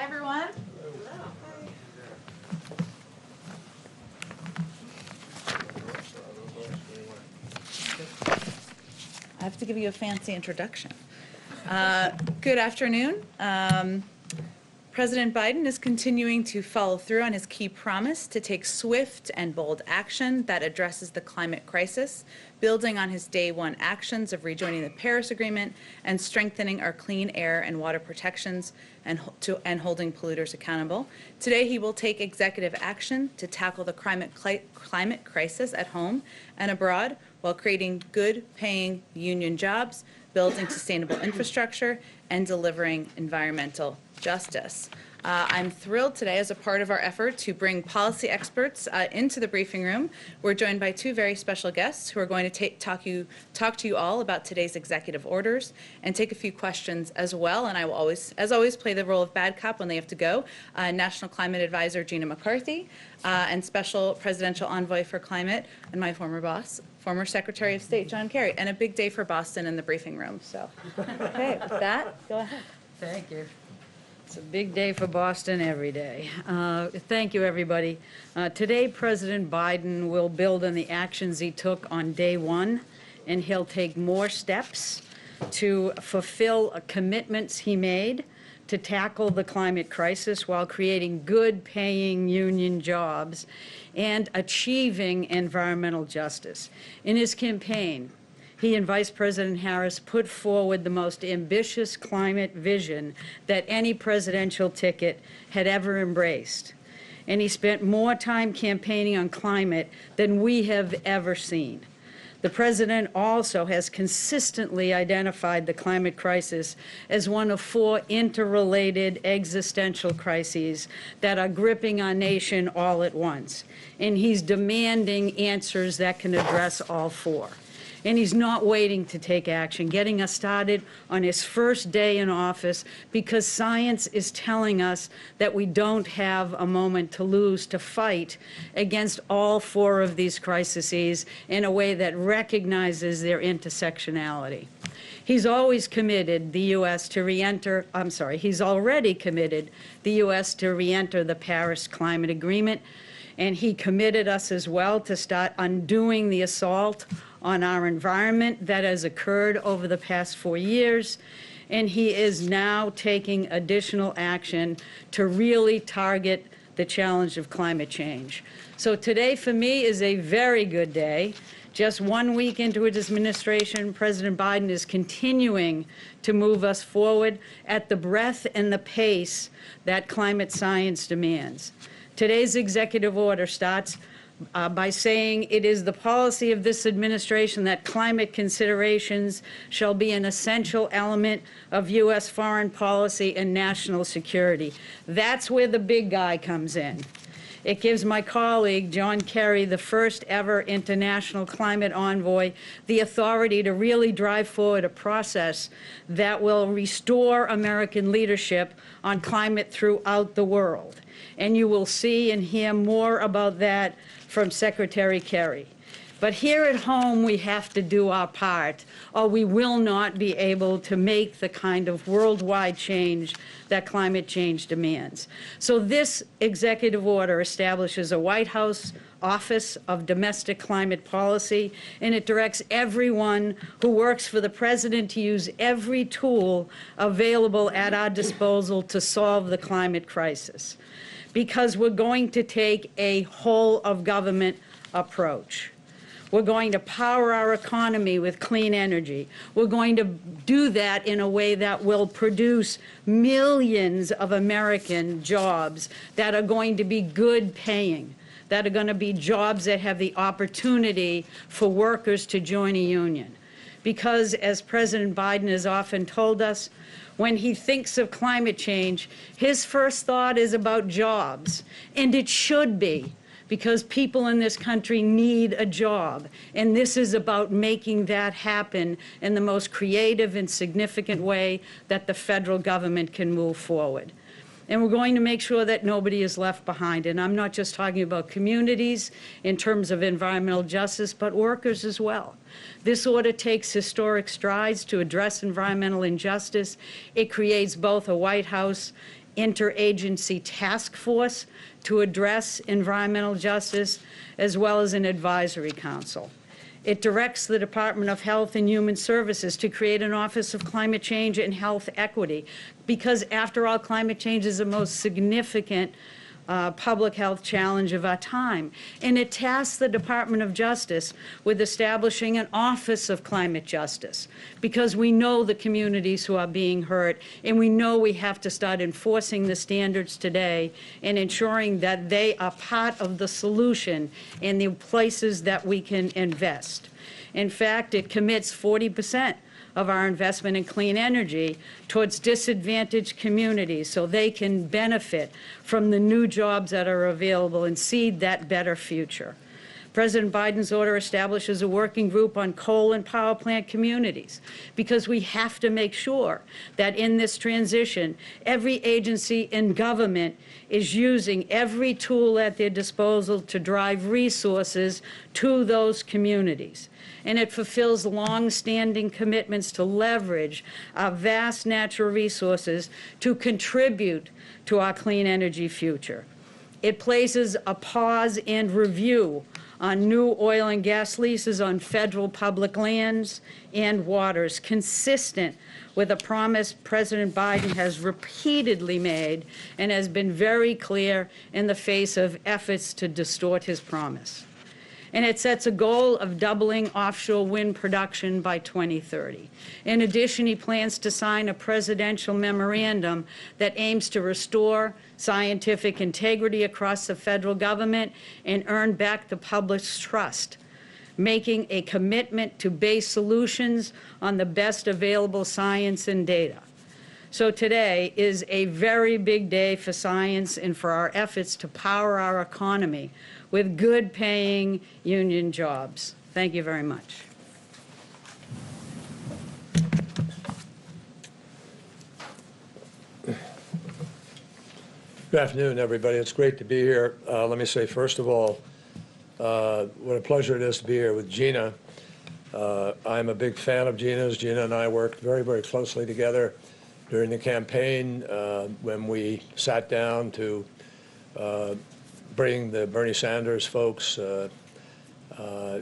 everyone. I have to give you a fancy introduction. Good afternoon. President Biden is continuing to follow through on his key promise to take swift and bold action that addresses the climate crisis, building on his day one actions of rejoining the Paris Agreement and strengthening our clean air and water protections and holding polluters accountable. Today, he will take executive action to tackle the climate crisis at home and abroad while creating good-paying union jobs, building sustainable infrastructure, and delivering environmental justice. I'm thrilled today, as a part of our effort to bring policy experts into the briefing room. We're joined by two very special guests who are going to talk to you all about today's executive orders and take a few questions as well. And I will always, as always, play the role of bad cop when they have to go. National Climate Advisor Gina McCarthy and Special Presidential Envoy for Climate and my former boss, former Secretary of State John Kerry. And a big day for Boston in the briefing room. So, okay, with that, go ahead. Thank you. It's a big day for Boston every day. Thank you, everybody. Today, President Biden will build on the actions he took on day one, and he'll take more steps to fulfill commitments he made to tackle the climate crisis while creating good-paying union jobs and achieving environmental justice. In his campaign, he and Vice President Harris put forward the most ambitious climate vision that any presidential ticket had ever embraced. And he spent more time campaigning on climate than we have ever seen. The president also has consistently identified the climate crisis as one of four interrelated existential crises that are gripping our nation all at once. And he's demanding answers that can address all four. And he's not waiting to take action, getting us started on his first day in office, because science is telling us that we don't have a moment to lose to fight against all four of these crises in a way that recognizes their intersectionality. He's always committed the U.S. to re-enter, he's already committed the U.S. to re-enter the Paris Climate Agreement, and he committed us as well to start undoing the assault on our environment that has occurred over the past 4 years, and he is now taking additional action to really target the challenge of climate change. So today, for me, is a very good day. Just 1 week into his administration, President Biden is continuing to move us forward at the breadth and the pace that climate science demands. Today's executive order starts by saying it is the policy of this administration that climate considerations shall be an essential element of U.S. foreign policy and national security. That's where the big guy comes in. It gives my colleague, John Kerry, the first ever international climate envoy, the authority to really drive forward a process that will restore American leadership on climate throughout the world. And you will see and hear more about that from Secretary Kerry. But here at home, we have to do our part, or we will not be able to make the kind of worldwide change that climate change demands. So this executive order establishes a White House Office of Domestic Climate Policy, and it directs everyone who works for the president to use every tool available at our disposal to solve the climate crisis, because we're going to take a whole-of-government approach. We're going to power our economy with clean energy. We're going to do that in a way that will produce millions of American jobs that are going to be good paying, that are going to be jobs that have the opportunity for workers to join a union. Because, as President Biden has often told us, when he thinks of climate change, his first thought is about jobs, and it should be, because people in this country need a job, and this is about making that happen in the most creative and significant way that the federal government can move forward. And we're going to make sure that nobody is left behind. And I'm not just talking about communities in terms of environmental justice, but workers as well. This order takes historic strides to address environmental injustice. It creates both a White House interagency task force to address environmental justice, as well as an advisory council. It directs the Department of Health and Human Services to create an Office of Climate Change and Health Equity, because after all, climate change is the most significant public health challenge of our time. And it tasks the Department of Justice with establishing an Office of Climate Justice, because we know the communities who are being hurt, and we know we have to start enforcing the standards today and ensuring that they are part of the solution in the places that we can invest. In fact, it commits 40% of our investment in clean energy towards disadvantaged communities so they can benefit from the new jobs that are available and seed that better future. President Biden's order establishes a working group on coal and power plant communities, because we have to make sure that in this transition, every agency in government is using every tool at their disposal to drive resources to those communities. And it fulfills long-standing commitments to leverage our vast natural resources to contribute to our clean energy future. It places a pause and review on new oil and gas leases on federal public lands and waters, consistent with a promise President Biden has repeatedly made and has been very clear in the face of efforts to distort his promise. And it sets a goal of doubling offshore wind production by 2030. In addition, he plans to sign a presidential memorandum that aims to restore scientific integrity across the federal government and earn back the public's trust, making a commitment to base solutions on the best available science and data. So today is a very big day for science and for our efforts to power our economy with good-paying union jobs. Thank you very much. Good afternoon, everybody. It's great to be here. Let me say, first of all, what a pleasure it is to be here with Gina. I'm a big fan of Gina's. Gina and I worked very, very closely together during the campaign when we sat down to bring the Bernie Sanders folks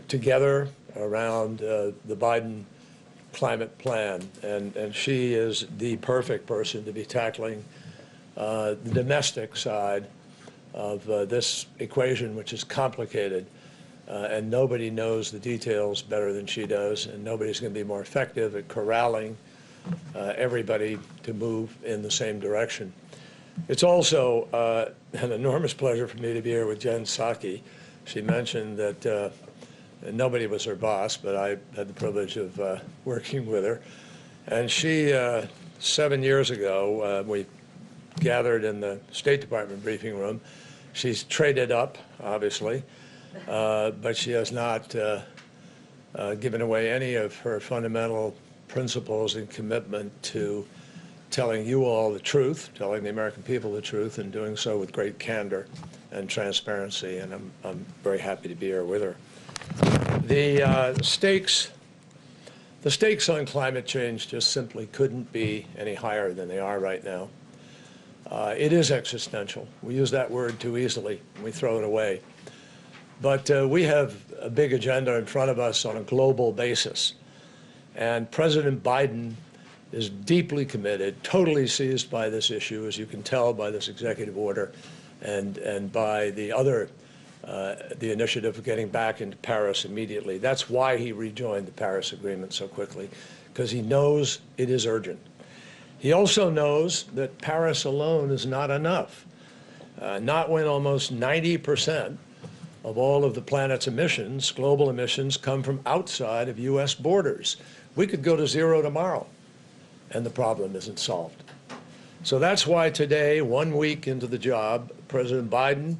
together around the Biden climate plan. And she is the perfect person to be tackling the domestic side of this equation, which is complicated. And nobody knows the details better than she does, and nobody's going to be more effective at corralling everybody to move in the same direction. It's also an enormous pleasure for me to be here with Jen Psaki. She mentioned that nobody was her boss, but I had the privilege of working with her. And she, 7 years ago, we gathered in the State Department briefing room. She's traded up, obviously, but she has not given away any of her fundamental principles and commitment to telling you all the truth, telling the American people the truth, and doing so with great candor and transparency. And I'm very happy to be here with her. The stakes on climate change just simply couldn't be any higher than they are right now. It is existential. We use that word too easily, and we throw it away. But we have a big agenda in front of us on a global basis. And President Biden is deeply committed, totally seized by this issue, as you can tell by this executive order and by the other, the initiative of getting back into Paris immediately. That's why he rejoined the Paris Agreement so quickly, because he knows it is urgent. He also knows that Paris alone is not enough, not when almost 90% of all of the planet's emissions, global emissions, come from outside of U.S. borders. We could go to zero tomorrow, and the problem isn't solved. So that's why today, 1 week into the job, President Biden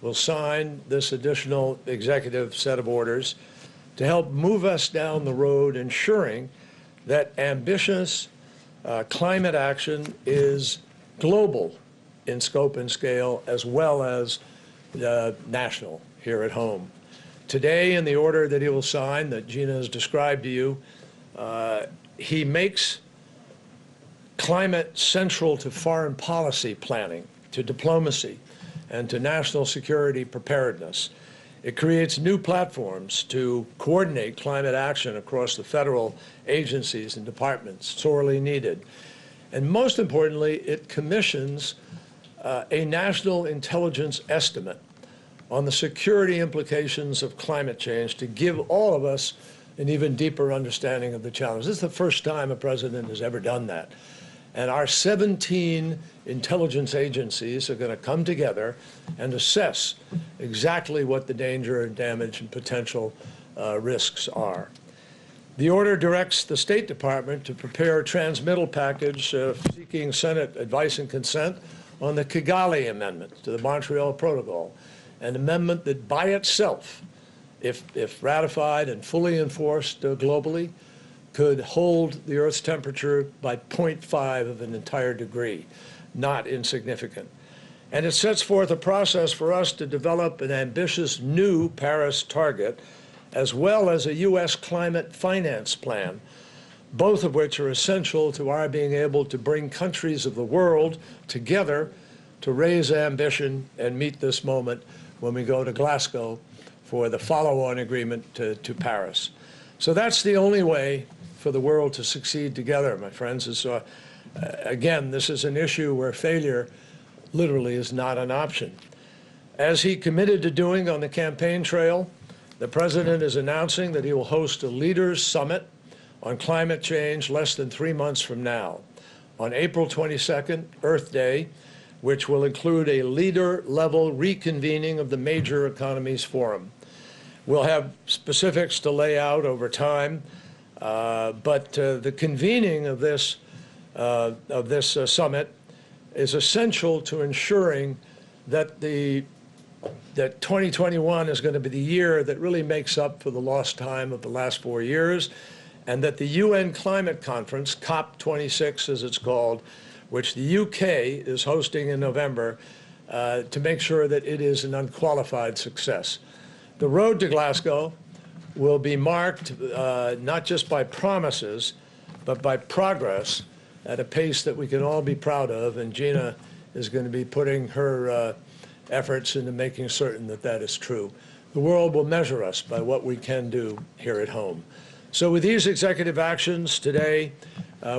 will sign this additional executive set of orders to help move us down the road, ensuring that ambitious climate action is global in scope and scale, as well as national here at home. Today, in the order that he will sign, that Gina has described to you, he makes climate central to foreign policy planning, to diplomacy, and to national security preparedness. It creates new platforms to coordinate climate action across the federal agencies and departments, sorely needed. And most importantly, it commissions a national intelligence estimate on the security implications of climate change to give all of us an even deeper understanding of the challenge. This is the first time a president has ever done that. And our 17 intelligence agencies are going to come together and assess exactly what the danger and damage and potential risks are. The order directs the State Department to prepare a transmittal package seeking Senate advice and consent on the Kigali Amendment to the Montreal Protocol, an amendment that by itself, if ratified and fully enforced globally, could hold the Earth's temperature by 0.5 of an entire degree, not insignificant. And it sets forth a process for us to develop an ambitious new Paris target, as well as a U.S. climate finance plan, both of which are essential to our being able to bring countries of the world together to raise ambition and meet this moment when we go to Glasgow for the follow-on agreement to Paris. So that's the only way for the world to succeed together, my friends. Again, this is an issue where failure literally is not an option. As he committed to doing on the campaign trail, the president is announcing that he will host a leaders summit on climate change less than 3 months from now, on April 22nd, Earth Day, which will include a leader-level reconvening of the major economies forum. We'll have specifics to lay out over time, but the convening of this summit is essential to ensuring that that 2021 is going to be the year that really makes up for the lost time of the last 4 years, and that the UN Climate Conference, COP26 as it's called, which the UK is hosting in November, to make sure that it is an unqualified success. The road to Glasgow will be marked not just by promises, but by progress at a pace that we can all be proud of, and Gina is going to be putting her efforts into making certain that that is true. The world will measure us by what we can do here at home. So with these executive actions today,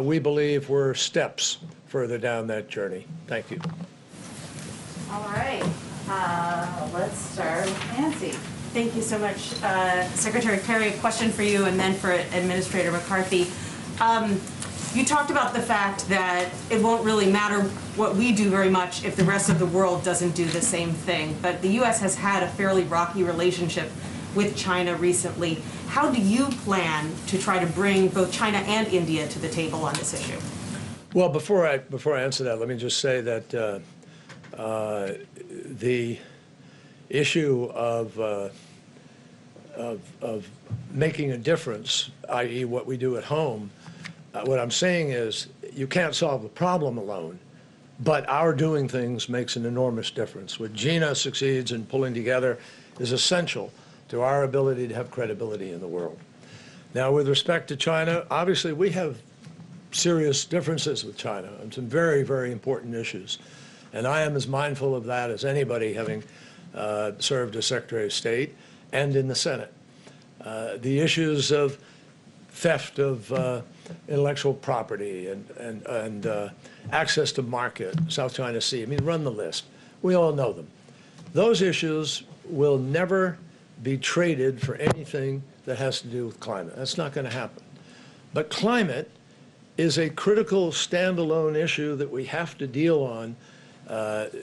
we believe we're steps further down that journey. Thank you. All right, let's start with Nancy. Thank you so much. Secretary Kerry, a question for you and then for Administrator McCarthy. You talked about the fact that it won't really matter what we do very much if the rest of the world doesn't do the same thing. But the U.S. has had a fairly rocky relationship with China recently. How do you plan to try to bring both China and India to the table on this issue? Well, before I answer that, let me just say that the issue of making a difference, i.e. what we do at home, what I'm saying is you can't solve the problem alone, but our doing things makes an enormous difference. What Gina succeeds in pulling together is essential to our ability to have credibility in the world. Now, with respect to China, obviously we have serious differences with China on some very, very important issues. And I am as mindful of that as anybody, having served as Secretary of State and in the Senate. The issues of theft of intellectual property and access to market, South China Sea, I mean, run the list. We all know them. Those issues will never be traded for anything that has to do with climate. That's not going to happen. But climate is a critical standalone issue that we have to deal on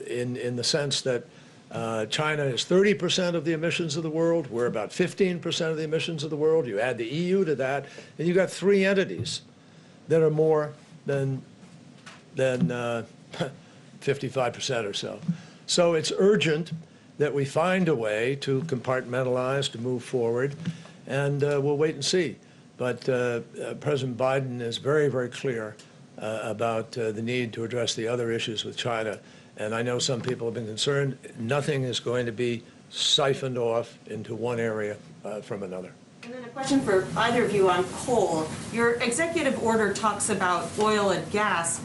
in the sense that China is 30% of the emissions of the world. We're about 15% of the emissions of the world. You add the EU to that, and you've got 3 entities that are more than 55% or so. So it's urgent that we find a way to compartmentalize, to move forward, and we'll wait and see. But President Biden is very, very clear about the need to address the other issues with China. And I know some people have been concerned. Nothing is going to be siphoned off into one area from another. And then a question for either of you on coal. Your executive order talks about oil and gas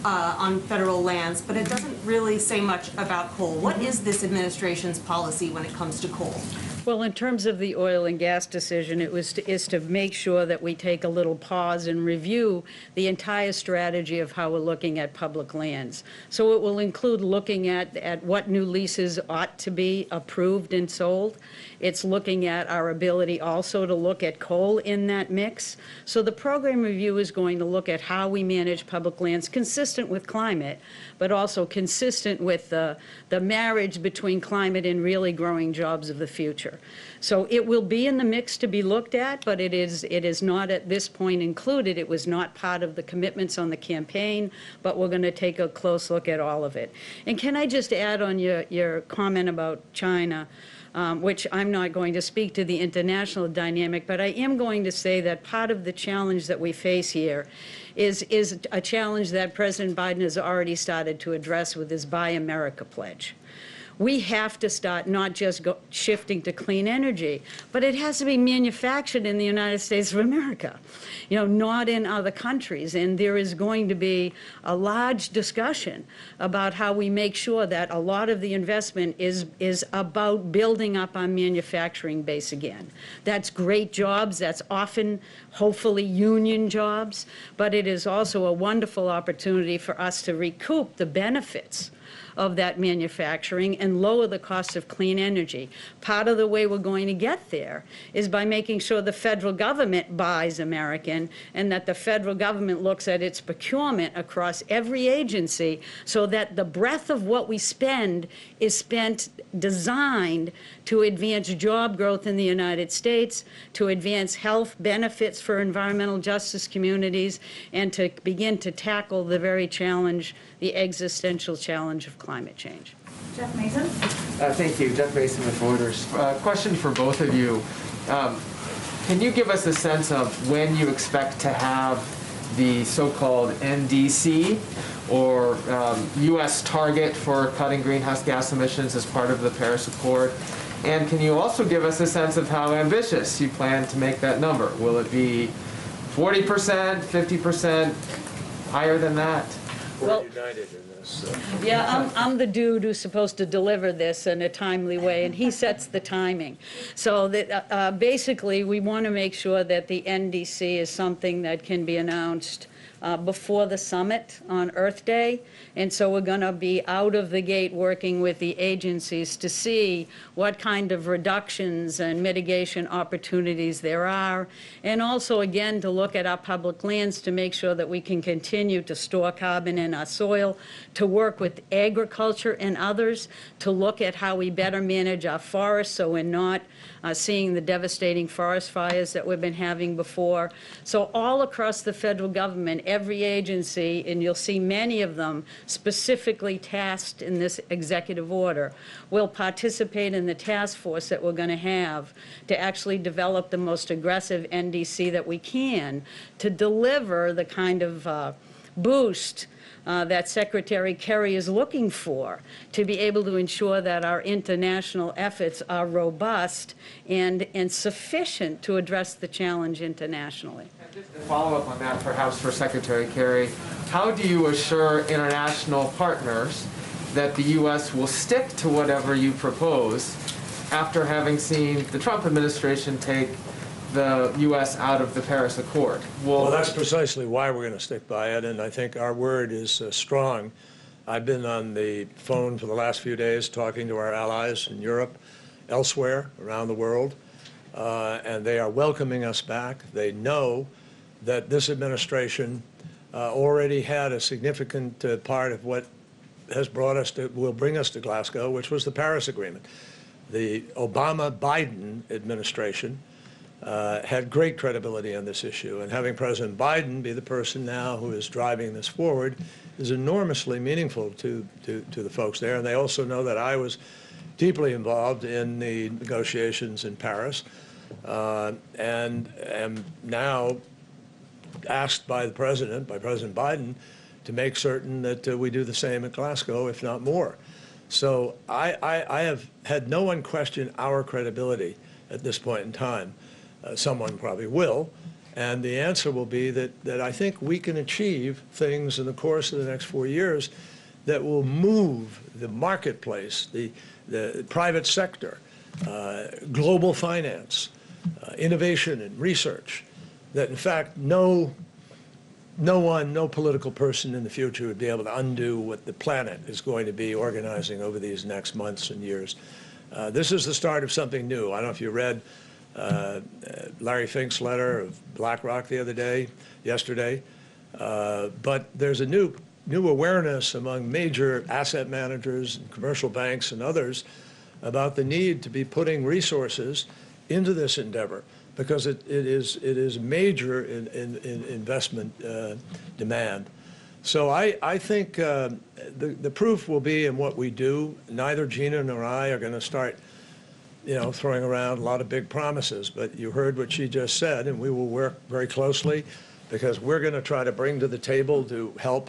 on federal lands, but it doesn't really say much about coal. What is this administration's policy when it comes to coal? Well, in terms of the oil and gas decision, is to make sure that we take a little pause and review the entire strategy of how we're looking at public lands. So it will include looking at what new leases ought to be approved and sold. It's looking at our ability also to look at coal in that mix. So the program review is going to look at how we manage public lands consistent with climate, but also consistent with the marriage between climate and really growing jobs of the future. So it will be in the mix to be looked at, but it is not at this point included. It was not part of the commitments on the campaign, but we're going to take a close look at all of it. And can I just add on your comment about China, which I'm not going to speak to the international dynamic, but I am going to say that part of the challenge that we face here is a challenge that President Biden has already started to address with his Buy America pledge. We have to start not just shifting to clean energy, but it has to be manufactured in the United States of America, not in other countries. And there is going to be a large discussion about how we make sure that a lot of the investment is about building up our manufacturing base again. That's great jobs. That's often, hopefully, union jobs. But it is also a wonderful opportunity for us to recoup the benefits of that manufacturing and lower the cost of clean energy. Part of the way we're going to get there is by making sure the federal government buys American and that the federal government looks at its procurement across every agency so that the breadth of what we spend is designed to advance job growth in the United States, to advance health benefits for environmental justice communities, and to begin to tackle the very challenge, the existential challenge of climate change. Jeff Mason? Thank you. Jeff Mason with Reuters. Question for both of you. Can you give us a sense of when you expect to have the so-called NDC, or U.S. target for cutting greenhouse gas emissions as part of the Paris Accord? And can you also give us a sense of how ambitious you plan to make that number? Will it be 40%, 50%, higher than that? We're united in this. Yeah, I'm the dude who's supposed to deliver this in a timely way, and he sets the timing. So that basically, we want to make sure that the NDC is something that can be announced before the summit on Earth Day. And so we're going to be out of the gate working with the agencies to see what kind of reductions and mitigation opportunities there are. And also, again, to look at our public lands to make sure that we can continue to store carbon in our soil, to work with agriculture and others, to look at how we better manage our forests so we're not seeing the devastating forest fires that we've been having before. So all across the federal government, every agency, and you'll see many of them specifically tasked in this executive order, will participate in the task force that we're going to have to actually develop the most aggressive NDC that we can to deliver the kind of boost that Secretary Kerry is looking for to be able to ensure that our international efforts are robust and sufficient to address the challenge internationally. And just to follow up on that, perhaps for Secretary Kerry, how do you assure international partners that the U.S. will stick to whatever you propose after having seen the Trump administration take the U.S. out of the Paris Accord? Well, that's precisely why we're going to stick by it, and I think our word is strong. I've been on the phone for the last few days talking to our allies in Europe, elsewhere around the world, and they are welcoming us back. They know that this administration already had a significant part of what has brought us to, will bring us to Glasgow, which was the Paris Agreement. The Obama-Biden administration had great credibility on this issue, and having President Biden be the person now who is driving this forward is enormously meaningful to the folks there. And they also know that I was deeply involved in the negotiations in Paris and am now asked by President Biden, to make certain that we do the same at Glasgow, if not more. So I have had no one question our credibility at this point in time. Someone probably will. And the answer will be that I think we can achieve things in the course of the next 4 years that will move the marketplace, the private sector, global finance, innovation and research, that in fact no political person in the future would be able to undo what the planet is going to be organizing over these next months and years. This is the start of something new. I don't know if you read Larry Fink's letter of BlackRock yesterday, but there's a new awareness among major asset managers and commercial banks and others about the need to be putting resources into this endeavor, because it is major in investment demand. So I think the proof will be in what we do. Neither Gina nor I are going to start throwing around a lot of big promises, but you heard what she just said, and we will work very closely, because we're going to try to bring to the table to help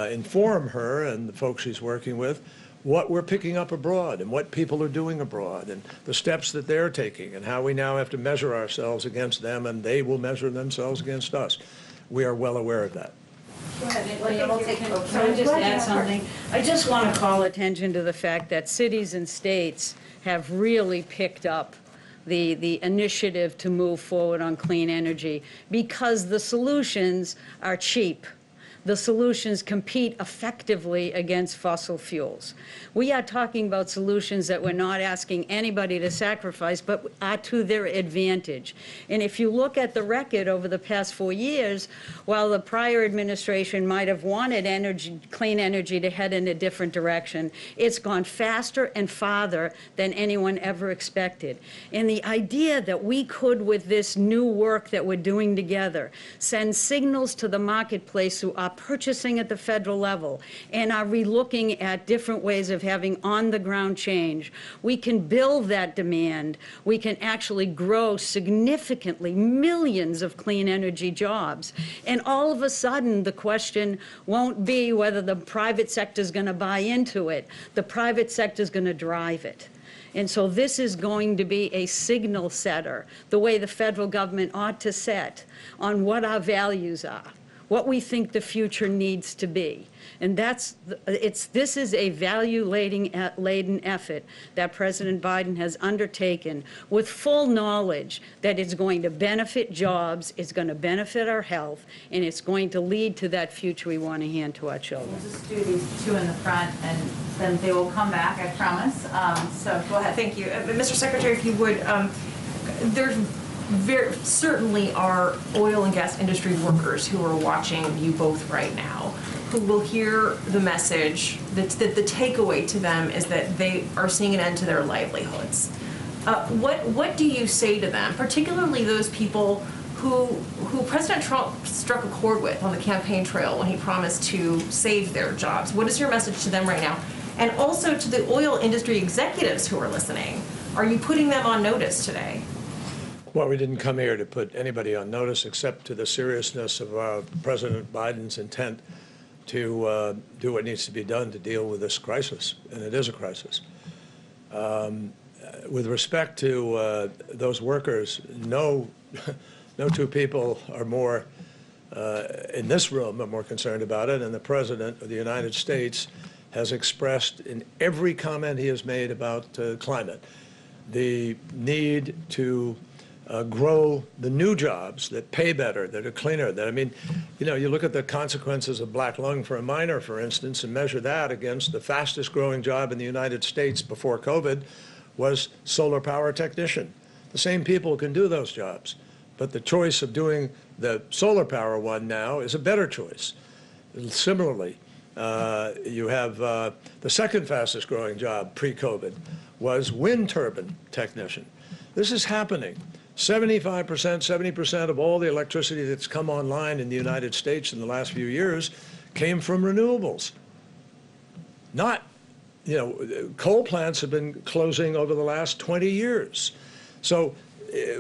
inform her and the folks she's working with what we're picking up abroad and what people are doing abroad and the steps that they're taking and how we now have to measure ourselves against them and they will measure themselves against us. We are well aware of that. Can I just add something? I just want to call attention to the fact that cities and states have really picked up the initiative to move forward on clean energy, because the solutions are cheap. The solutions compete effectively against fossil fuels. We are talking about solutions that we're not asking anybody to sacrifice, but are to their advantage. And if you look at the record over the past 4 years, while the prior administration might have wanted clean energy to head in a different direction, it's gone faster and farther than anyone ever expected. And the idea that we could, with this new work that we're doing together, send signals to the marketplace who are purchasing at the federal level and are relooking at different ways of having on-the-ground change, we can build that demand. We can actually grow significantly millions of clean energy jobs. And all of a sudden, the question won't be whether the private sector is going to buy into it. The private sector is going to drive it. And so this is going to be a signal setter, the way the federal government ought to set on what our values are, what we think the future needs to be. And this is a value-laden effort that President Biden has undertaken with full knowledge that it's going to benefit jobs, it's going to benefit our health, and it's going to lead to that future we want to hand to our children. We'll just do these two in the front, and then they will come back, I promise. So go ahead. Thank you. Mr. Secretary, if you would, there's certainly are oil and gas industry workers who are watching you both right now, who will hear the message that the takeaway to them is that they are seeing an end to their livelihoods. What do you say to them, particularly those people who President Trump struck a chord with on the campaign trail when he promised to save their jobs? What is your message to them right now? And also to the oil industry executives who are listening, are you putting them on notice today? Well, we didn't come here to put anybody on notice except to the seriousness of President Biden's intent to do what needs to be done to deal with this crisis, and it is a crisis. With respect to those workers, no two people are more, in this room, are more concerned about it, and the President of the United States has expressed in every comment he has made about climate the need to grow the new jobs that pay better, that are cleaner. That, I mean, you look at the consequences of black lung for a miner, for instance, and measure that against the fastest growing job in the United States before COVID was solar power technician. The same people can do those jobs, but the choice of doing the solar power one now is a better choice. Similarly, you have the second fastest growing job pre-COVID was wind turbine technician. This is happening. 75%, 70% of all the electricity that's come online in the United States in the last few years came from renewables. Not, coal plants have been closing over the last 20 years. So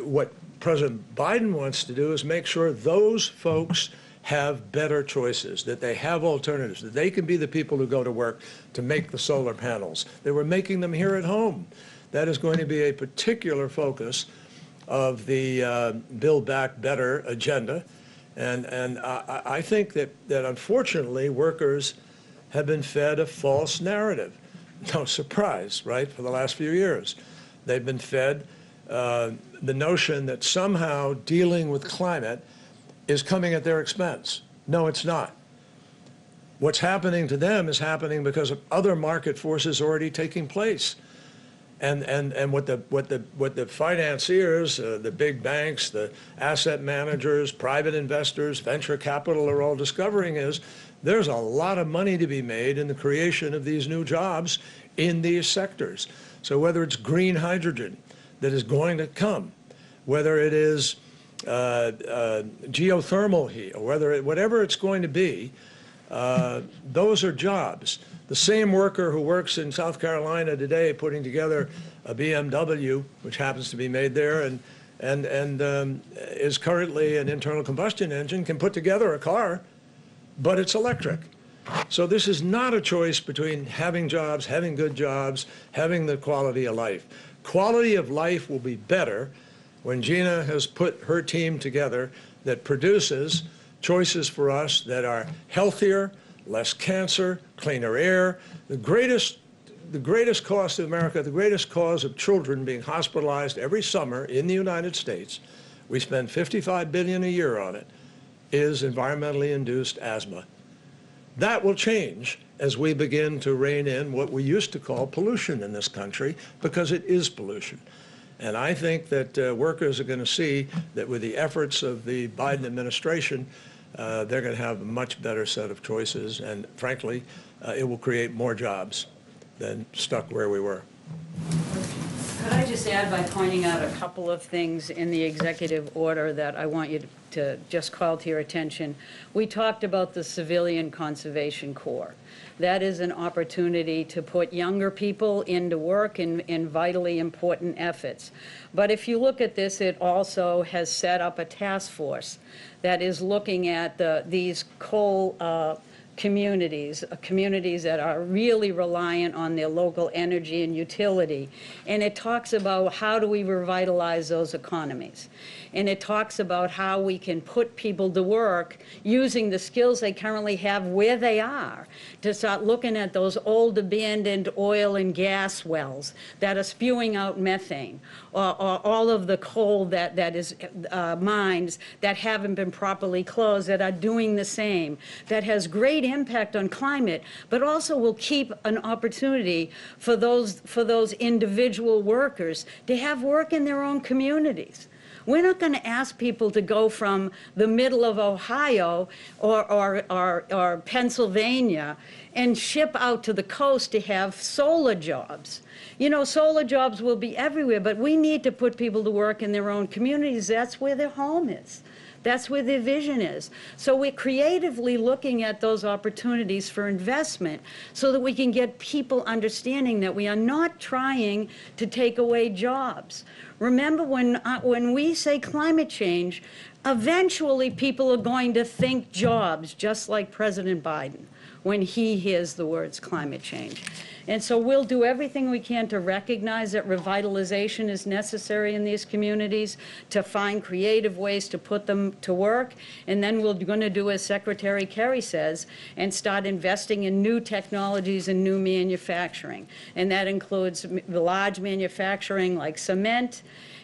what President Biden wants to do is make sure those folks have better choices, that they have alternatives, that they can be the people who go to work to make the solar panels. They were making them here at home. That is going to be a particular focus of the Build Back Better agenda. And I think that unfortunately workers have been fed a false narrative. No surprise, right, for the last few years. They've been fed the notion that somehow dealing with climate is coming at their expense. No, it's not. What's happening to them is happening because of other market forces already taking place. And what the financiers, the big banks, the asset managers, private investors, venture capital are all discovering is there's a lot of money to be made in the creation of these new jobs in these sectors. So whether it's green hydrogen that is going to come, whether it is geothermal heat, or whatever it's going to be, those are jobs. The same worker who works in South Carolina today putting together a BMW, which happens to be made there, and is currently an internal combustion engine, can put together a car, but it's electric. So this is not a choice between having jobs, having good jobs, having the quality of life. Quality of life will be better when Gina has put her team together that produces choices for us that are healthier, less cancer, cleaner air. The greatest cost to America, the greatest cause of children being hospitalized every summer in the United States, we spend $55 billion a year on it, is environmentally induced asthma. That will change as we begin to rein in what we used to call pollution in this country, because it is pollution. And I think that workers are going to see that with the efforts of the Biden administration, they're going to have a much better set of choices, and frankly, it will create more jobs than stuck where we were. Could I just add by pointing out a couple of things in the executive order that I want you to just call to your attention? We talked about the Civilian Conservation Corps. That is an opportunity to put younger people into work in vitally important efforts. But if you look at this, it also has set up a task force that is looking at these coal communities that are really reliant on their local energy and utility. And it talks about how do we revitalize those economies. And it talks about how we can put people to work using the skills they currently have where they are, to start looking at those old abandoned oil and gas wells that are spewing out methane, or all of the coal that is mines that haven't been properly closed that are doing the same, that has great impact on climate, but also will keep an opportunity for those individual workers to have work in their own communities. We're not going to ask people to go from the middle of Ohio or Pennsylvania and ship out to the coast to have solar jobs. You know, solar jobs will be everywhere, but we need to put people to work in their own communities. That's where their home is. That's where their vision is. So we're creatively looking at those opportunities for investment so that we can get people understanding that we are not trying to take away jobs. Remember, when we say climate change, eventually people are going to think jobs, just like President Biden, when he hears the words climate change. And so we'll do everything we can to recognize that revitalization is necessary in these communities, to find creative ways to put them to work, and then we're going to do as Secretary Kerry says, and start investing in new technologies and new manufacturing. And that includes the large manufacturing like cement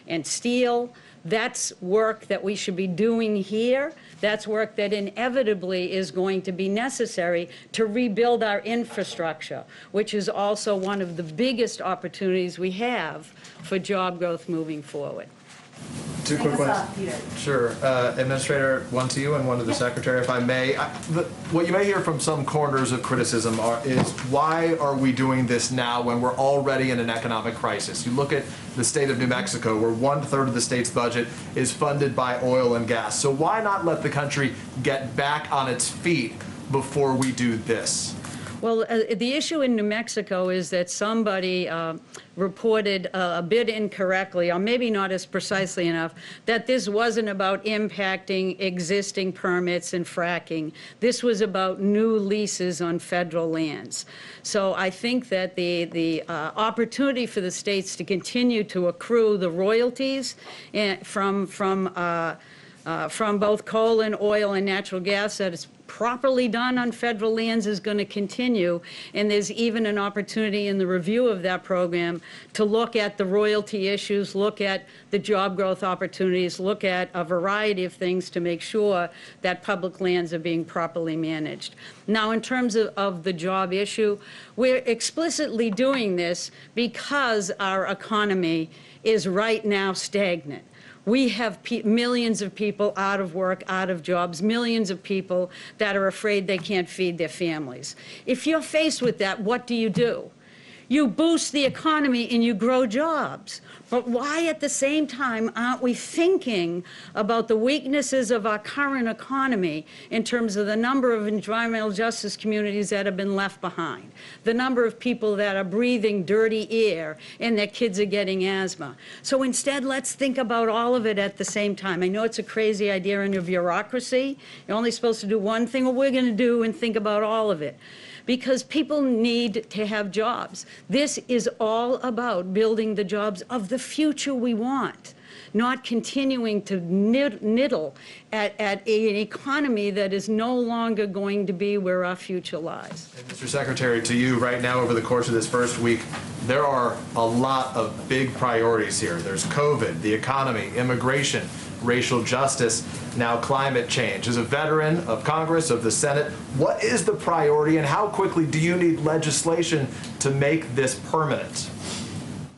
and steel. That's work that we should be doing here. That's work that inevitably is going to be necessary to rebuild our infrastructure, which is also one of the biggest opportunities we have for job growth moving forward. Two quick ones. Sure. Administrator, one to you and one to the Secretary, if I may. What you may hear from some corners of criticism is why are we doing this now when we're already in an economic crisis? You look at the state of New Mexico, where 1/3 of the state's budget is funded by oil and gas. So why not let the country get back on its feet before we do this? Well, the issue in New Mexico is that somebody reported a bit incorrectly, or maybe not as precisely enough, that this wasn't about impacting existing permits and fracking. This was about new leases on federal lands. So I think that the opportunity for the states to continue to accrue the royalties from both coal and oil and natural gas that is properly done on federal lands is going to continue, and there's even an opportunity in the review of that program to look at the royalty issues, look at the job growth opportunities, look at a variety of things to make sure that public lands are being properly managed. Now, in terms of the job issue, we're explicitly doing this because our economy is right now stagnant. We have millions of people out of work, out of jobs, millions of people that are afraid they can't feed their families. If you're faced with that, what do? You boost the economy and you grow jobs. But why at the same time aren't we thinking about the weaknesses of our current economy in terms of the number of environmental justice communities that have been left behind, the number of people that are breathing dirty air and their kids are getting asthma? So instead, let's think about all of it at the same time. I know it's a crazy idea in your bureaucracy. You're only supposed to do one thing. What we're going to do and think about all of it. Because people need to have jobs. This is all about building the jobs of the future we want, not continuing to niddle at an economy that is no longer going to be where our future lies. And Mr. Secretary, to you right now over the course of this first week, there are a lot of big priorities here. There's COVID, the economy, immigration, racial justice, now climate change. As a veteran of Congress, of the Senate, what is the priority and how quickly do you need legislation to make this permanent?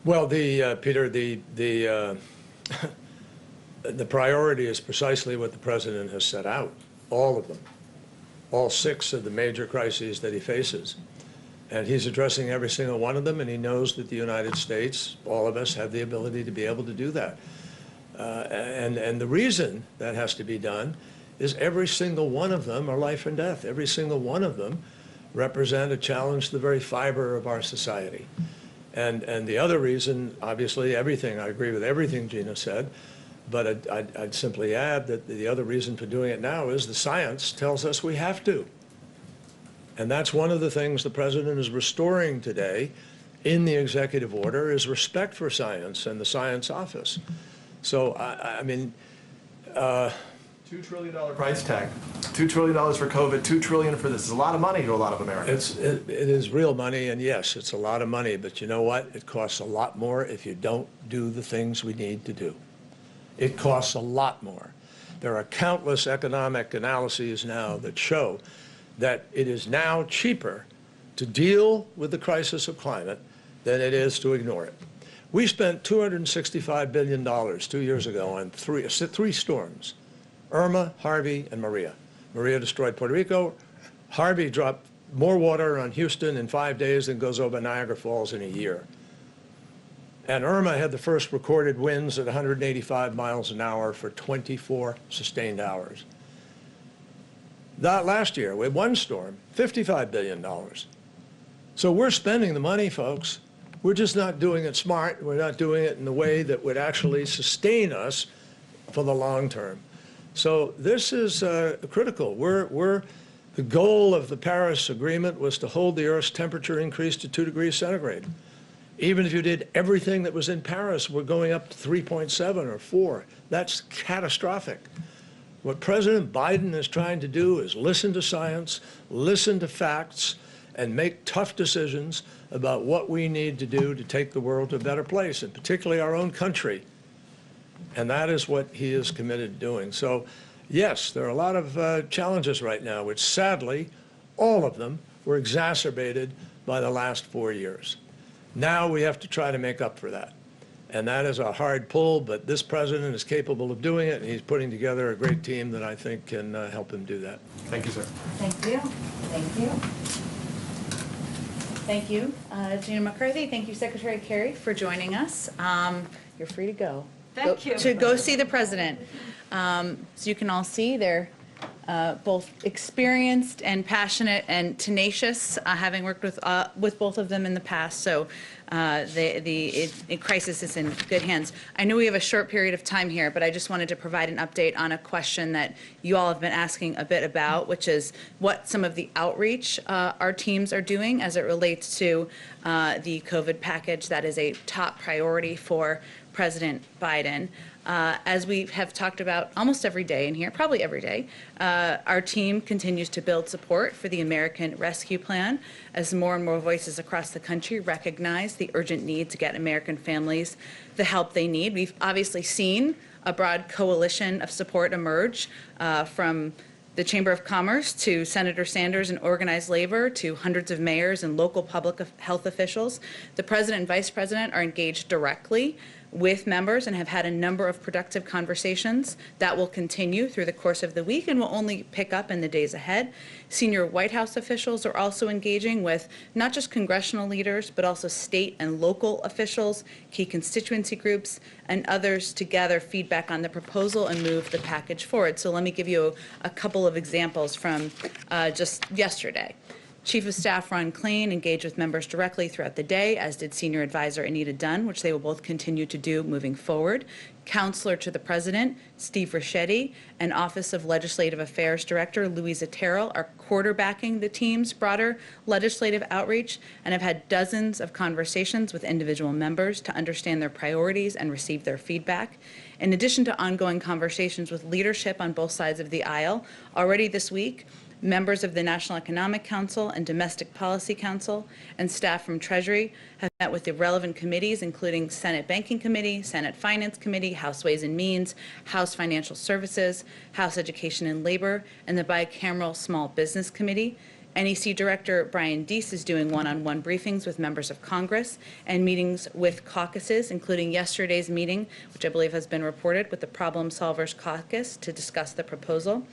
Well, Peter, the priority is precisely what the president has set out, all of them, all 6 of the major crises that he faces. And he's addressing every single one of them, and he knows that the United States, all of us, have the ability to be able to do that. And the reason that has to be done is every single one of them are life and death. Every single one of them represent a challenge to the very fiber of our society. And the other reason, obviously, everything, I agree with everything Gina said, but I'd simply add that the other reason for doing it now is the science tells us we have to. And that's one of the things the president is restoring today in the executive order is respect for science and the science office. So, I mean... $2 trillion price tag. $2 trillion for COVID, $2 trillion for this. It's a lot of money to a lot of Americans. It is real money, and yes, it's a lot of money, but you know what? It costs a lot more if you don't do the things we need to do. It costs a lot more. There are countless economic analyses now that show that it is now cheaper to deal with the crisis of climate than it is to ignore it. We spent $265 billion 2 years ago on three storms, Irma, Harvey, and Maria. Maria destroyed Puerto Rico. Harvey dropped more water on Houston in 5 days than goes over Niagara Falls in a year. And Irma had the first recorded winds at 185 miles an hour for 24 sustained hours. That last year, we had one storm, $55 billion. So we're spending the money, folks. We're just not doing it smart. We're not doing it in the way that would actually sustain us for the long term. So this is critical. The goal of the Paris Agreement was to hold the Earth's temperature increase to 2 degrees centigrade. Even if you did everything that was in Paris, we're going up to 3.7 or 4. That's catastrophic. What President Biden is trying to do is listen to science, listen to facts, and make tough decisions about what we need to do to take the world to a better place, and particularly our own country. And that is what he is committed to doing. So, yes, there are a lot of challenges right now, which sadly, all of them were exacerbated by the last 4 years. Now we have to try to make up for that. And that is a hard pull, but this president is capable of doing it, and he's putting together a great team that I think can help him do that. Thank you, sir. Thank you. Thank you. Thank you, Gina McCarthy. Thank you, Secretary Kerry, for joining us. You're free to go. Thank you. To go see the president. So you can all see they're both experienced and passionate and tenacious, having worked with both of them in the past. So the crisis is in good hands. I know we have a short period of time here, but I just wanted to provide an update on a question that you all have been asking a bit about, which is what some of the outreach our teams are doing as it relates to the COVID package that is a top priority for President Biden. As we have talked about almost every day in here, probably every day, our team continues to build support for the American Rescue Plan as more and more voices across the country recognize the urgent need to get American families the help they need. We've obviously seen a broad coalition of support emerge from the Chamber of Commerce to Senator Sanders and organized labor to hundreds of mayors and local public health officials. The president and vice president are engaged directly with members and have had a number of productive conversations that will continue through the course of the week and will only pick up in the days ahead. Senior White House officials are also engaging with not just congressional leaders, but also state and local officials, key constituency groups, and others to gather feedback on the proposal and move the package forward. So let me give you a couple of examples from just yesterday. Chief of Staff Ron Klain engaged with members directly throughout the day, as did Senior Advisor Anita Dunn, which they will both continue to do moving forward. Counselor to the President, Steve Ricchetti, and Office of Legislative Affairs Director, Louisa Terrell, are quarterbacking the team's broader legislative outreach and have had dozens of conversations with individual members to understand their priorities and receive their feedback. In addition to ongoing conversations with leadership on both sides of the aisle, already this week, members of the National Economic Council and Domestic Policy Council and staff from Treasury have met with the relevant committees, including Senate Banking Committee, Senate Finance Committee, House Ways and Means, House Financial Services, House Education and Labor, and the bicameral Small Business Committee. NEC Director Brian Deese is doing one-on-one briefings with members of Congress and meetings with caucuses, including yesterday's meeting, which I believe has been reported, with the Problem Solvers Caucus to discuss the proposal.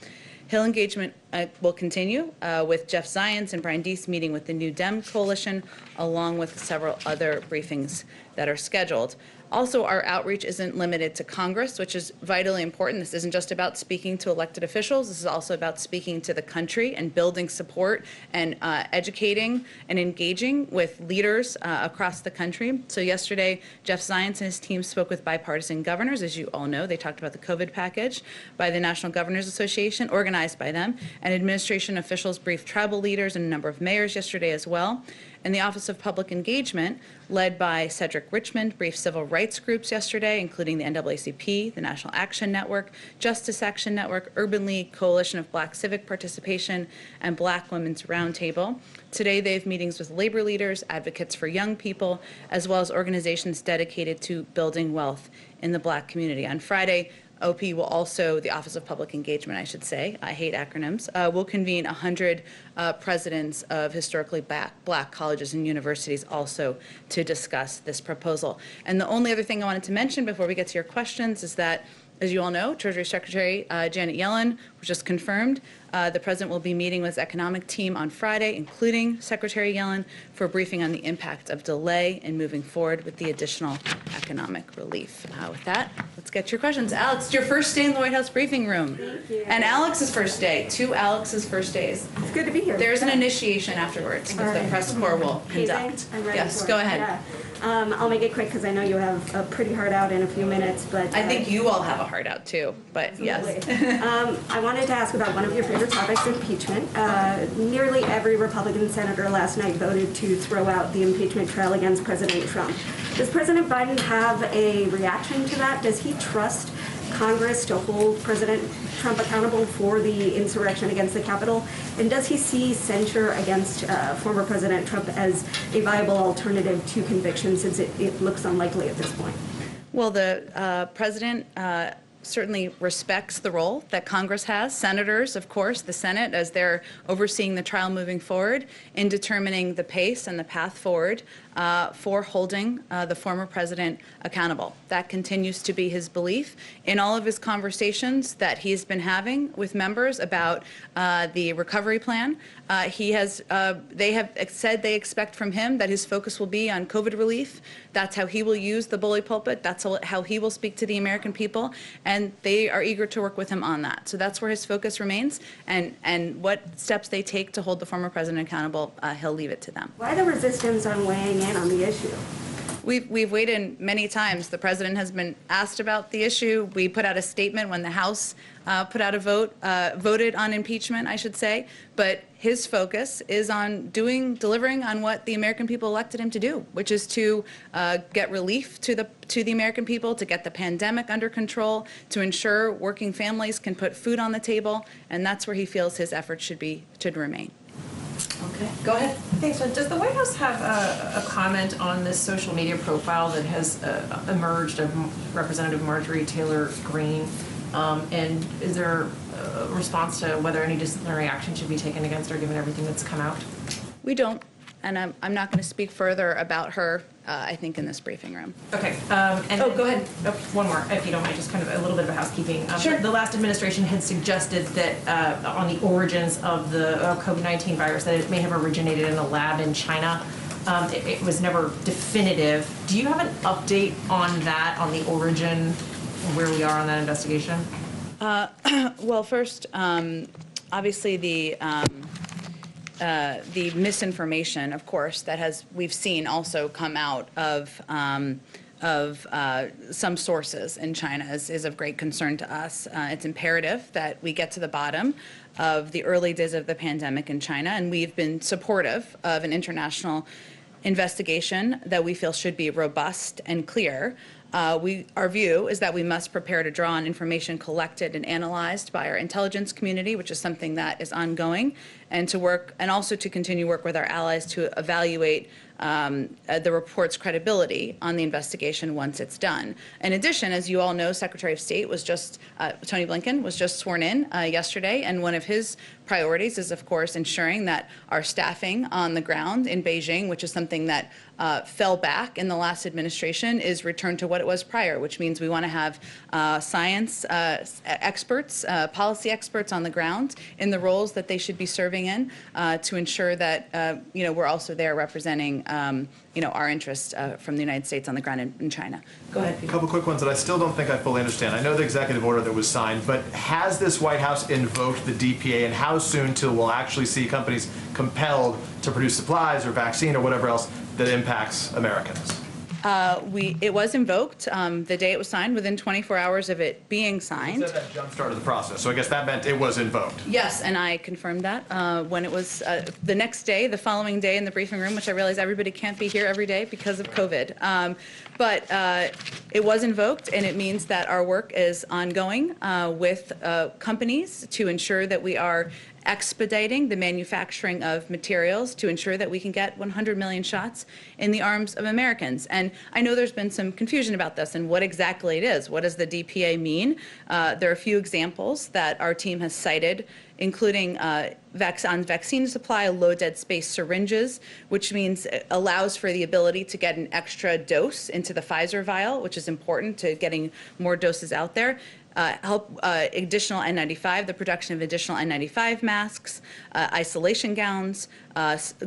Hill engagement will continue with Jeff Zients and Brian Deese meeting with the New Dem Coalition, along with several other briefings that are scheduled. Also, our outreach isn't limited to Congress, which is vitally important. This isn't just about speaking to elected officials. This is also about speaking to the country and building support and educating and engaging with leaders across the country. So yesterday, Jeff Zients and his team spoke with bipartisan governors. As you all know, they talked about the COVID package by the National Governors Association, organized by them, and administration officials briefed tribal leaders and a number of mayors yesterday as well. And the Office of Public Engagement, led by Cedric Richmond, briefed civil rights groups yesterday, including the NAACP, the National Action Network, Justice Action Network, Urban League, Coalition of Black Civic Participation, and Black Women's Roundtable. Today, they have meetings with labor leaders, advocates for young people, as well as organizations dedicated to building wealth in the Black community. On Friday, OP will also, the Office of Public Engagement, I should say, I hate acronyms, will convene 100 presidents of historically black colleges and universities also to discuss this proposal. And the only other thing I wanted to mention before we get to your questions is that, as you all know, Treasury Secretary Janet Yellen was just confirmed. The president will be meeting with his economic team on Friday, including Secretary Yellen, for a briefing on the impact of delay in moving forward with the additional economic relief. With that, let's get your questions. Alex, it's your first day in the White House briefing room. Thank you. And Alex's first day, two Alex's first days. It's good to be here. There's an initiation afterwards that the press corps will conduct. I'm ready Yes, for go it. ahead. Yeah. I'll make it quick because I know you have a pretty hard out in a few minutes, but I think you all have a heart out too, but yes. I wanted to ask about one of your favorite topics, impeachment. Nearly every Republican senator last night voted to throw out the impeachment trial against President Trump. Does President Biden have a reaction to that? Does he trust Congress to hold President Trump accountable for the insurrection against the Capitol? And does he see censure against former President Trump as a viable alternative to conviction, since it looks unlikely at this point? Well, the president certainly respects the role that Congress has. Senators, of course, the Senate, as they're overseeing the trial moving forward, in determining the pace and the path forward for holding the former president accountable. That continues to be his belief. In all of his conversations that he's been having with members about the recovery plan, they have said they expect from him that his focus will be on COVID relief. That's how he will use the bully pulpit. That's how he will speak to the American people. And and they are eager to work with him on that. So that's where his focus remains, and what steps they take to hold the former president accountable, he'll leave it to them. Why the resistance on weighing in on the issue? We've weighed in many times. The president has been asked about the issue. We put out a statement when the House put out a voted on impeachment, I should say. But his focus is on delivering on what the American people elected him to do, which is to get relief to the American people, to get the pandemic under control, to ensure working families can put food on the table, and that's where he feels his efforts should remain. Okay, go ahead. Thanks. Does the White House have a comment on this social media profile that has emerged of Representative Marjorie Taylor Greene? And is there a response to whether any disciplinary action should be taken against her, given everything that's come out? We don't, and I'm not going to speak further about her, I think, in this briefing room. Okay. Go ahead. One more, if you don't mind, just kind of a little bit of housekeeping. Sure. The last administration had suggested that on the origins of the COVID-19 virus, that it may have originated in a lab in China. It was never definitive. Do you have an update on that, on the origin, where we are on that investigation? Well, first, obviously the misinformation, of course, that we've seen also come out of some sources in China is of great concern to us. It's imperative that we get to the bottom of the early days of the pandemic in China, and we've been supportive of an international investigation that we feel should be robust and clear. Our view is that we must prepare to draw on information collected and analyzed by our intelligence community, which is something that is ongoing, and also to continue work with our allies to evaluate the report's credibility on the investigation once it's done. In addition, as you all know, Secretary of State Tony Blinken was just sworn in yesterday, and one of his priorities is, of course, ensuring that our staffing on the ground in Beijing, which is something that fell back in the last administration, is returned to what it was prior, which means we want to have science experts, policy experts on the ground in the roles that they should be serving in to ensure that we're also there representing our interests from the United States on the ground in China. Go ahead, Peter. A couple quick ones that I still don't think I fully understand. I know the executive order that was signed, but has this White House invoked the DPA, and how soon till we'll actually see companies compelled to produce supplies or vaccine or whatever else that impacts Americans? It was invoked the day it was signed, within 24 hours of it being signed. You said that jump-started the process, so I guess that meant it was invoked. Yes, and I confirmed that when it was the next day, the following day in the briefing room, which I realize everybody can't be here every day because of COVID. But it was invoked, and it means that our work is ongoing with companies to ensure that we are expediting the manufacturing of materials to ensure that we can get 100 million shots in the arms of Americans. And I know there's been some confusion about this and what exactly it is. What does the DPA mean? There are a few examples that our team has cited, including on vaccine supply, low dead space syringes, which means it allows for the ability to get an extra dose into the Pfizer vial, which is important to getting more doses out there. Help additional N95, the production of additional N95 masks, isolation gowns,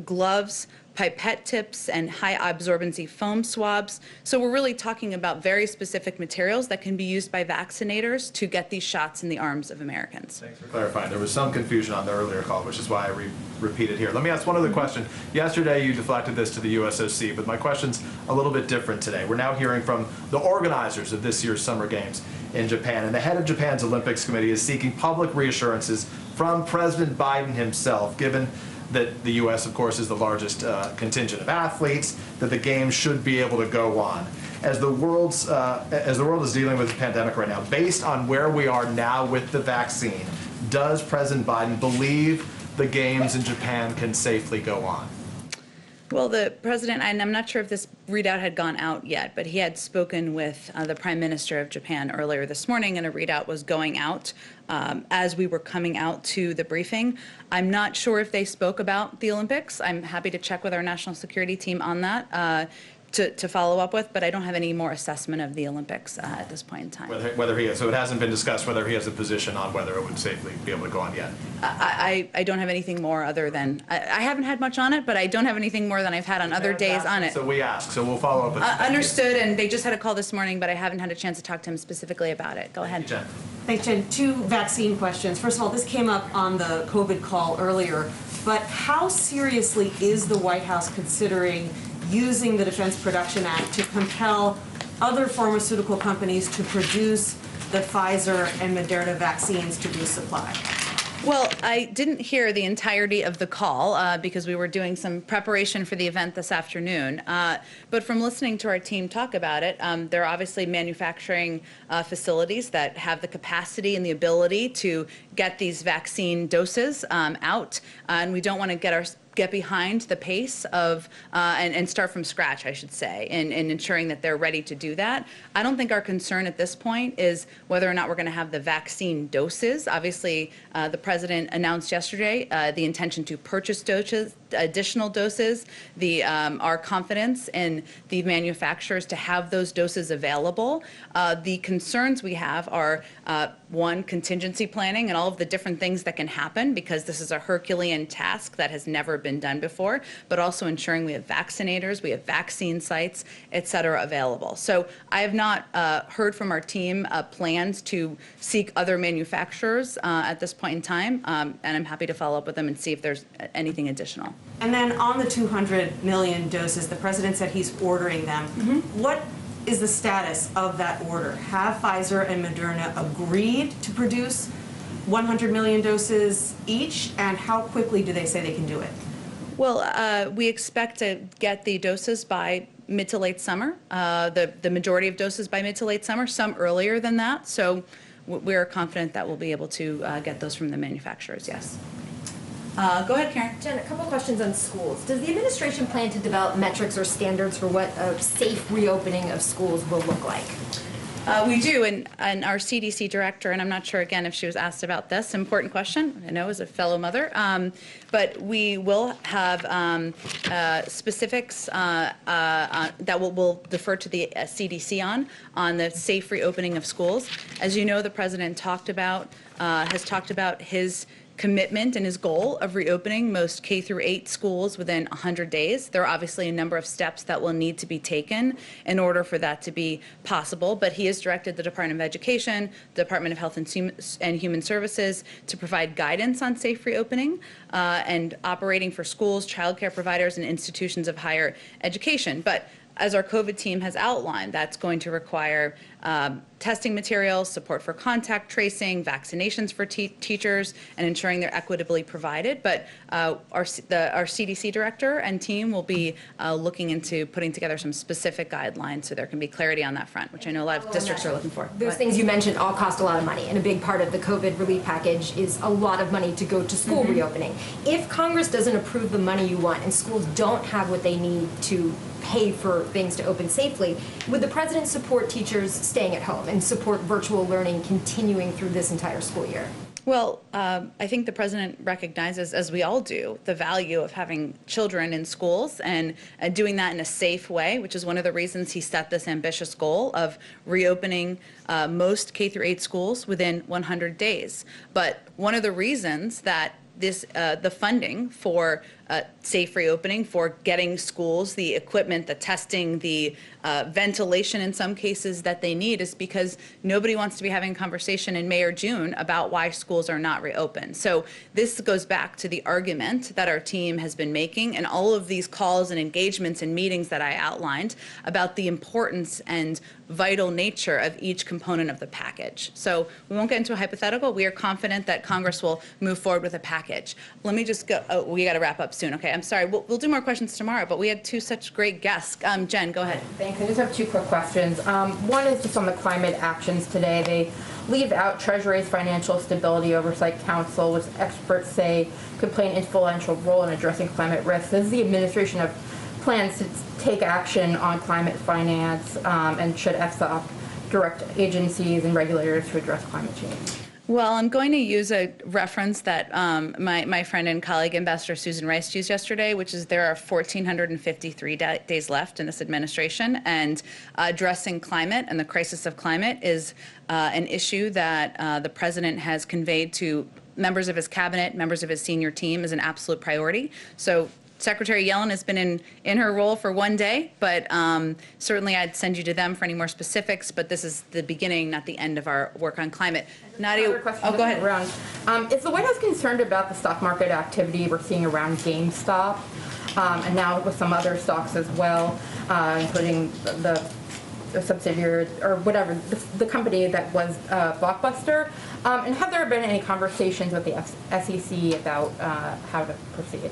gloves, pipette tips, and high absorbency foam swabs. So we're really talking about very specific materials that can be used by vaccinators to get these shots in the arms of Americans. Thanks for clarifying. There was some confusion on the earlier call, which is why I repeated here. Let me ask one other question. Yesterday you deflected this to the USOC, but my question's a little bit different today. We're now hearing from the organizers of this year's Summer Games in Japan, and the head of Japan's Olympics Committee is seeking public reassurances from President Biden himself, given that the U.S., of course, is the largest contingent of athletes, that the games should be able to go on. As the world is dealing with the pandemic right now, based on where we are now with the vaccine, does President Biden believe the games in Japan can safely go on? Well, the president, and I'm not sure if this readout had gone out yet, but he had spoken with the Prime Minister of Japan earlier this morning, and a readout was going out as we were coming out to the briefing. I'm not sure if they spoke about the Olympics. I'm happy to check with our national security team on that. to follow up with, but I don't have any more assessment of the Olympics at this point in time. Whether he has, so it hasn't been discussed whether he has a position on whether it would safely be able to go on yet. I don't have anything more other than, I haven't had much on it, but I don't have anything more than I've had on other days on it. So we ask, so we'll follow up with Understood, and they just had a call this morning, but I haven't had a chance to talk to him specifically about it. Go ahead. Jen. Thanks, Jen. 2 vaccine questions. First of all, this came up on the COVID call earlier, but how seriously is the White House considering using the Defense Production Act to compel other pharmaceutical companies to produce the Pfizer and Moderna vaccines to resupply? Well, I didn't hear the entirety of the call because we were doing some preparation for the event this afternoon. But from listening to our team talk about it, there are obviously manufacturing facilities that have the capacity and the ability to get these vaccine doses out, and we don't want to get behind the pace of, and start from scratch, I should say, in ensuring that they're ready to do that. I don't think our concern at this point is whether or not we're going to have the vaccine doses. Obviously, the president announced yesterday the intention to purchase additional doses. Our confidence in the manufacturers to have those doses available. The concerns we have are, one, contingency planning and all of the different things that can happen, because this is a Herculean task that has never been done before, but also ensuring we have vaccinators, we have vaccine sites, et cetera, available. So I have not heard from our team plans to seek other manufacturers at this point in time, and I'm happy to follow up with them and see if there's anything additional. And then on the 200 million doses, the president said he's ordering them. What is the status of that order? Have Pfizer and Moderna agreed to produce 100 million doses each, and how quickly do they say they can do it? Well, we expect to get the doses by mid to late summer, the majority of doses by mid to late summer, some earlier than that. So we're confident that we'll be able to get those from the manufacturers, yes. Go ahead, Karen. Jen, a couple questions on schools. Does the administration plan to develop metrics or standards for what a safe reopening of schools will look like? We do, and our CDC director, and I'm not sure, again, if she was asked about this, important question, I know as a fellow mother, but we will have specifics that we'll defer to the CDC on the safe reopening of schools. As you know, the president has talked about his commitment and his goal of reopening most K-8 schools within 100 days. There are obviously a number of steps that will need to be taken in order for that to be possible, but he has directed the Department of Education, the Department of Health and Human Services to provide guidance on safe reopening and operating for schools, childcare providers, and institutions of higher education. But as our COVID team has outlined, that's going to require testing materials, support for contact tracing, vaccinations for teachers, and ensuring they're equitably provided. But our CDC director and team will be looking into putting together some specific guidelines so there can be clarity on that front, which I know a lot of districts are looking for. Those things you mentioned all cost a lot of money, and a big part of the COVID relief package is a lot of money to go to school reopening. If Congress doesn't approve the money you want and schools don't have what they need to pay for things to open safely, would the president support teachers staying at home and support virtual learning continuing through this entire school year? Well, I think the president recognizes, as we all do, the value of having children in schools and doing that in a safe way, which is one of the reasons he set this ambitious goal of reopening most K-8 schools within 100 days. But one of the reasons that the funding for safe reopening, for getting schools the equipment, the testing, the ventilation in some cases that they need, is because nobody wants to be having a conversation in May or June about why schools are not reopened. So this goes back to the argument that our team has been making and all of these calls and engagements and meetings that I outlined about the importance and vital nature of each component of the package. So we won't get into a hypothetical. We are confident that Congress will move forward with a package. Let me just go, we got to wrap up soon. Okay, I'm sorry. We'll do more questions tomorrow, but we had two such great guests. Jen, go ahead. Thanks. I just have two quick questions. One is just on the climate actions today. They leave out Treasury's Financial Stability Oversight Council, which experts say could play an influential role in addressing climate risks. Does the administration have plans to take action on climate finance, and should EFSA direct agencies and regulators to address climate change? Well, I'm going to use a reference that my friend and colleague, Ambassador Susan Rice, used yesterday, which is there are 1,453 days left in this administration, and addressing climate and the crisis of climate is an issue that the president has conveyed to members of his cabinet, members of his senior team as an absolute priority. So Secretary Yellen has been in her role for one day, but certainly I'd send you to them for any more specifics, but this is the beginning, not the end of our work on climate. Nadia, oh, go ahead. Is the White House concerned about the stock market activity we're seeing around GameStop, and now with some other stocks as well, including the subsidiary, or whatever, the company that was Blockbuster? And have there been any conversations with the SEC about how to proceed?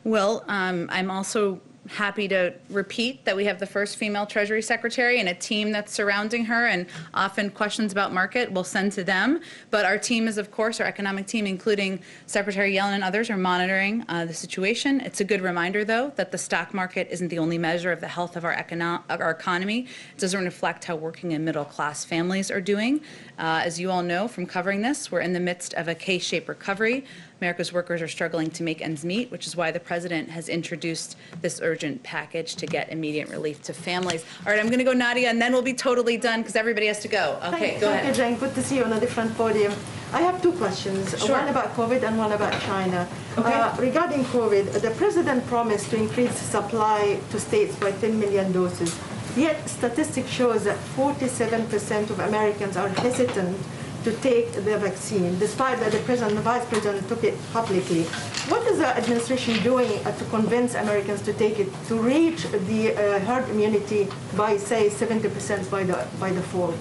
Well, I'm also happy to repeat that we have the first female Treasury Secretary and a team that's surrounding her, and often questions about market we'll send to them. But our team is, of course, our economic team, including Secretary Yellen and others, are monitoring the situation. It's a good reminder, though, that the stock market isn't the only measure of the health of our economy. It doesn't reflect how working and middle-class families are doing. As you all know from covering this, we're in the midst of a K-shaped recovery. America's workers are struggling to make ends meet, which is why the president has introduced this urgent package to get immediate relief to families. All right, I'm going to go Nadia, and then we'll be totally done because everybody has to go. Okay, go ahead. Thank you, Jane. Good to see you on a different podium. I have two questions, one about COVID and one about China. Okay. Regarding COVID, the president promised to increase supply to states by 10 million doses. Yet, statistics shows that 47% of Americans are hesitant to take the vaccine, despite that the president and the vice president took it publicly. What is the administration doing to convince Americans to take it, to reach the herd immunity by, say, 70% by the fall?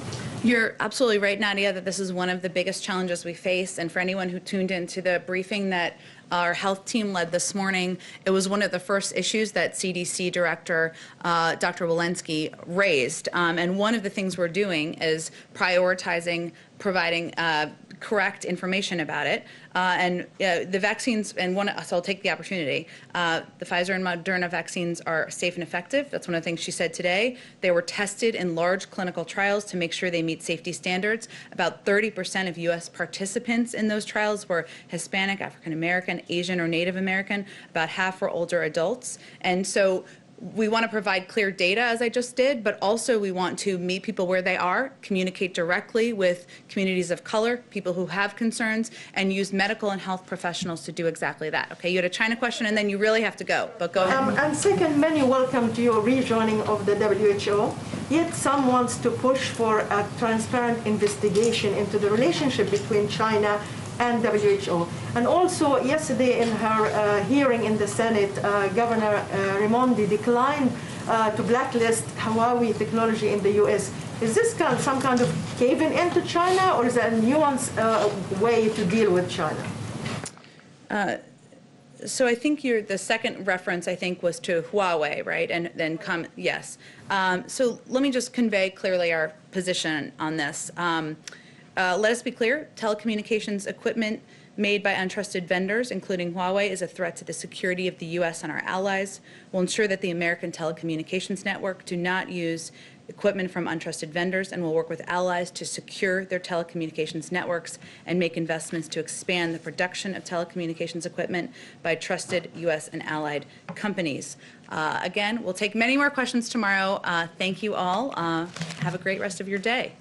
You're absolutely right, Nadia, that this is one of the biggest challenges we face. And for anyone who tuned into the briefing that our health team led this morning, it was one of the first issues that CDC Director Dr. Walensky raised. And one of the things we're doing is prioritizing providing correct information about it. And the vaccines, so I'll take the opportunity. The Pfizer and Moderna vaccines are safe and effective. That's one of the things she said today. They were tested in large clinical trials to make sure they meet safety standards. About 30% of U.S. participants in those trials were Hispanic, African American, Asian, or Native American. About half were older adults. And so we want to provide clear data, as I just did, but also we want to meet people where they are, communicate directly with communities of color, people who have concerns, and use medical and health professionals to do exactly that. Okay, you had a China question, and then you really have to go, but go ahead. And second, many welcome to your rejoining of the WHO, yet some wants to push for a transparent investigation into the relationship between China and WHO. And also, yesterday in her hearing in the Senate, Governor Raimondi declined to blacklist Huawei technology in the U.S. Is this some kind of caving into China, or is that a nuanced way to deal with China? So I think the second reference, I think, was to Huawei, right? And then yes. So let me just convey clearly our position on this. Let us be clear, telecommunications equipment made by untrusted vendors, including Huawei, is a threat to the security of the U.S. and our allies. We'll ensure that the American telecommunications network do not use equipment from untrusted vendors, and will work with allies to secure their telecommunications networks and make investments to expand the production of telecommunications equipment by trusted U.S. and allied companies. Again, we'll take many more questions tomorrow. Thank you all. Have a great rest of your day.